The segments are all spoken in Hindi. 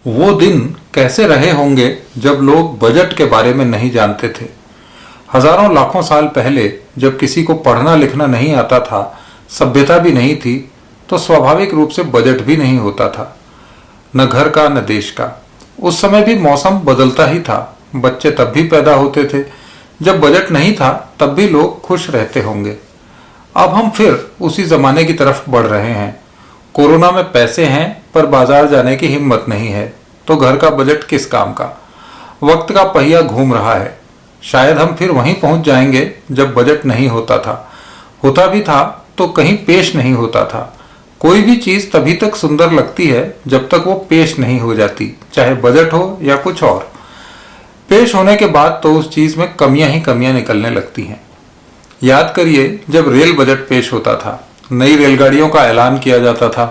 वो दिन कैसे रहे होंगे जब लोग बजट के बारे में नहीं जानते थे। हजारों लाखों साल पहले जब किसी को पढ़ना लिखना नहीं आता था, सभ्यता भी नहीं थी, तो स्वाभाविक रूप से बजट भी नहीं होता था, न घर का न देश का। उस समय भी मौसम बदलता ही था, बच्चे तब भी पैदा होते थे। जब बजट नहीं था तब भी लोग खुश रहते होंगे। अब हम फिर उसी जमाने की तरफ बढ़ रहे हैं। कोरोना में पैसे हैं पर बाजार जाने की हिम्मत नहीं है, तो घर का बजट किस काम का। वक्त का पहिया घूम रहा है। शायद हम फिर वहीं पहुंच जाएंगे जब बजट नहीं होता था। होता भी था तो कहीं पेश नहीं होता था। कोई भी चीज तभी तक सुंदर लगती है जब तक वो पेश नहीं हो जाती, चाहे बजट हो या कुछ और। पेश होने के बाद तो उस चीज में कमियां ही कमियां निकलने लगती हैं। याद करिए जब रेल बजट पेश होता था, नई रेलगाड़ियों का ऐलान किया जाता था,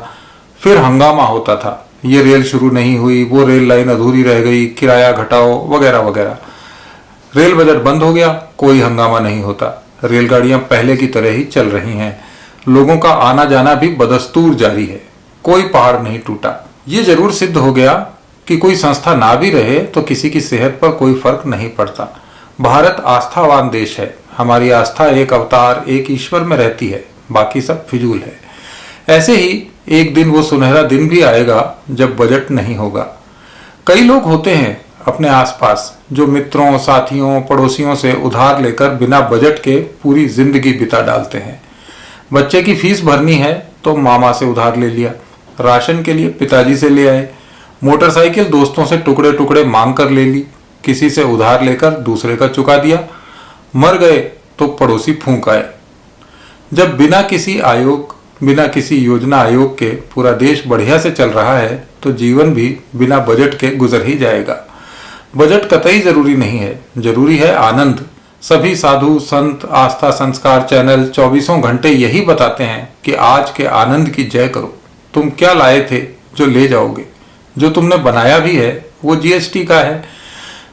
फिर हंगामा होता था, ये रेल शुरू नहीं हुई, वो रेल लाइन अधूरी रह गई, किराया घटाओ वगैरह वगैरह। रेल बजट बंद हो गया, कोई हंगामा नहीं होता, रेलगाड़ियां पहले की तरह ही चल रही हैं, लोगों का आना जाना भी बदस्तूर जारी है, कोई पहाड़ नहीं टूटा। ये जरूर सिद्ध हो गया कि कोई संस्था ना भी रहे तो किसी की सेहत पर कोई फर्क नहीं पड़ता। भारत आस्थावान देश है, हमारी आस्था एक अवतार एक ईश्वर में रहती है, बाकी सब फिजूल है। ऐसे ही एक दिन वो सुनहरा दिन भी आएगा जब बजट नहीं होगा। कई लोग होते हैं अपने आसपास जो मित्रों, साथियों, पड़ोसियों से उधार लेकर बिना बजट के पूरी जिंदगी बिता डालते हैं। बच्चे की फीस भरनी है तो मामा से उधार ले लिया, राशन के लिए पिताजी से ले आए, मोटरसाइकिल दोस्तों से टुकड़े टुकड़े मांग कर ले ली, किसी से उधार लेकर दूसरे का चुका दिया, मर गए तो पड़ोसी फूंक आए। जब बिना किसी आयोग, बिना किसी योजना आयोग के पूरा देश बढ़िया से चल रहा है तो जीवन भी बिना बजट के गुजर ही जाएगा। बजट कतई जरूरी नहीं है, जरूरी है आनंद। सभी साधु संत आस्था संस्कार चैनल 24 घंटे यही बताते हैं कि आज के आनंद की जय करो। तुम क्या लाए थे जो ले जाओगे? जो तुमने बनाया भी है वो जीएसटी का है,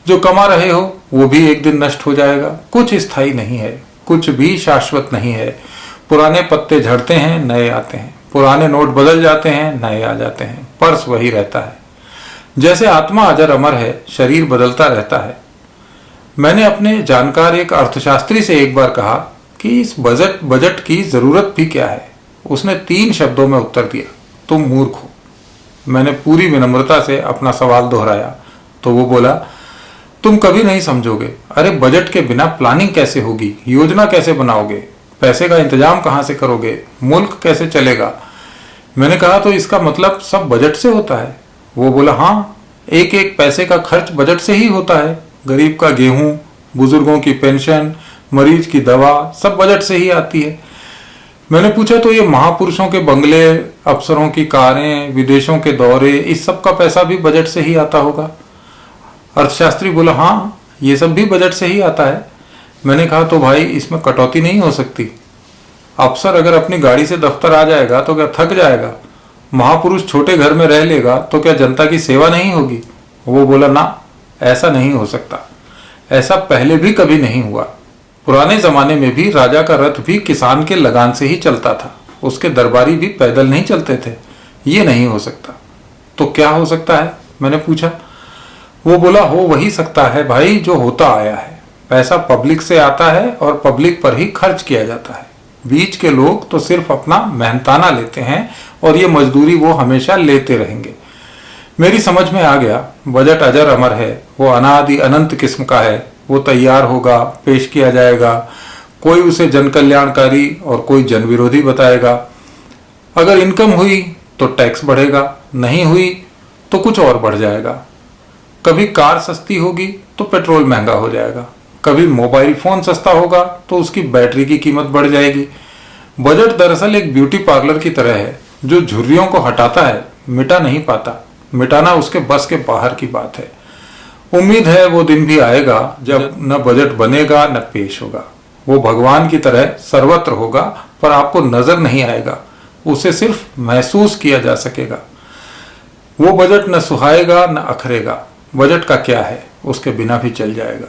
जो कमा रहे हो वो भी एक दिन नष्ट हो जाएगा। कुछ स्थायी नहीं है, कुछ भी शाश्वत नहीं है। पुराने पत्ते झड़ते हैं, नए आते हैं, पुराने नोट बदल जाते हैं, नए आ जाते हैं, पर्स वही रहता है। जैसे आत्मा अजर अमर है, शरीर बदलता रहता है। मैंने अपने जानकार एक अर्थशास्त्री से एक बार कहा कि इस बजट की जरूरत भी क्या है। उसने 3 शब्दों में उत्तर दिया, तुम मूर्ख हो। मैंने पूरी विनम्रता से अपना सवाल दोहराया तो वो बोला, तुम कभी नहीं समझोगे। अरे बजट के बिना प्लानिंग कैसे होगी, योजना कैसे बनाओगे, पैसे का इंतजाम कहां से करोगे, मुल्क कैसे चलेगा। मैंने कहा तो इसका मतलब सब बजट से होता है। वो बोला हाँ, एक एक पैसे का खर्च बजट से ही होता है। गरीब का गेहूं, बुजुर्गों की पेंशन, मरीज की दवा सब बजट से ही आती है। मैंने पूछा तो ये महापुरुषों के बंगले, अफसरों की कारें, विदेशों के दौरे, इस सब का पैसा भी बजट से ही आता होगा। अर्थशास्त्री बोला हाँ, ये सब भी बजट से ही आता है। मैंने कहा तो भाई इसमें कटौती नहीं हो सकती। अफसर अगर अपनी गाड़ी से दफ्तर आ जाएगा तो क्या थक जाएगा? महापुरुष छोटे घर में रह लेगा तो क्या जनता की सेवा नहीं होगी? वो बोला ना, ऐसा नहीं हो सकता, ऐसा पहले भी कभी नहीं हुआ। पुराने जमाने में भी राजा का रथ भी किसान के लगान से ही चलता था, उसके दरबारी भी पैदल नहीं चलते थे। ये नहीं हो सकता। तो क्या हो सकता है? मैंने पूछा। वो बोला हो वही सकता है भाई जो होता आया है। पैसा पब्लिक से आता है और पब्लिक पर ही खर्च किया जाता है। बीच के लोग तो सिर्फ अपना मेहनताना लेते हैं और ये मजदूरी वो हमेशा लेते रहेंगे। मेरी समझ में आ गया, बजट अजर अमर है, वो अनादि अनंत किस्म का है। वो तैयार होगा, पेश किया जाएगा, कोई उसे जन कल्याणकारी और कोई जन विरोधी बताएगा। अगर इनकम हुई तो टैक्स बढ़ेगा, नहीं हुई तो कुछ और बढ़ जाएगा। कभी कार सस्ती होगी तो पेट्रोल महंगा हो जाएगा, कभी मोबाइल फोन सस्ता होगा तो उसकी बैटरी की कीमत बढ़ जाएगी। बजट दरअसल एक ब्यूटी पार्लर की तरह है जो झुर्रियों को हटाता है, मिटा नहीं पाता। मिटाना उसके बस के बाहर की बात है। उम्मीद है वो दिन भी आएगा जब न बजट बनेगा न पेश होगा। वो भगवान की तरह सर्वत्र होगा पर आपको नजर नहीं आएगा, उसे सिर्फ महसूस किया जा सकेगा। वो बजट न सुहाएगा न अखरेगा। बजट का क्या है, उसके बिना भी चल जाएगा।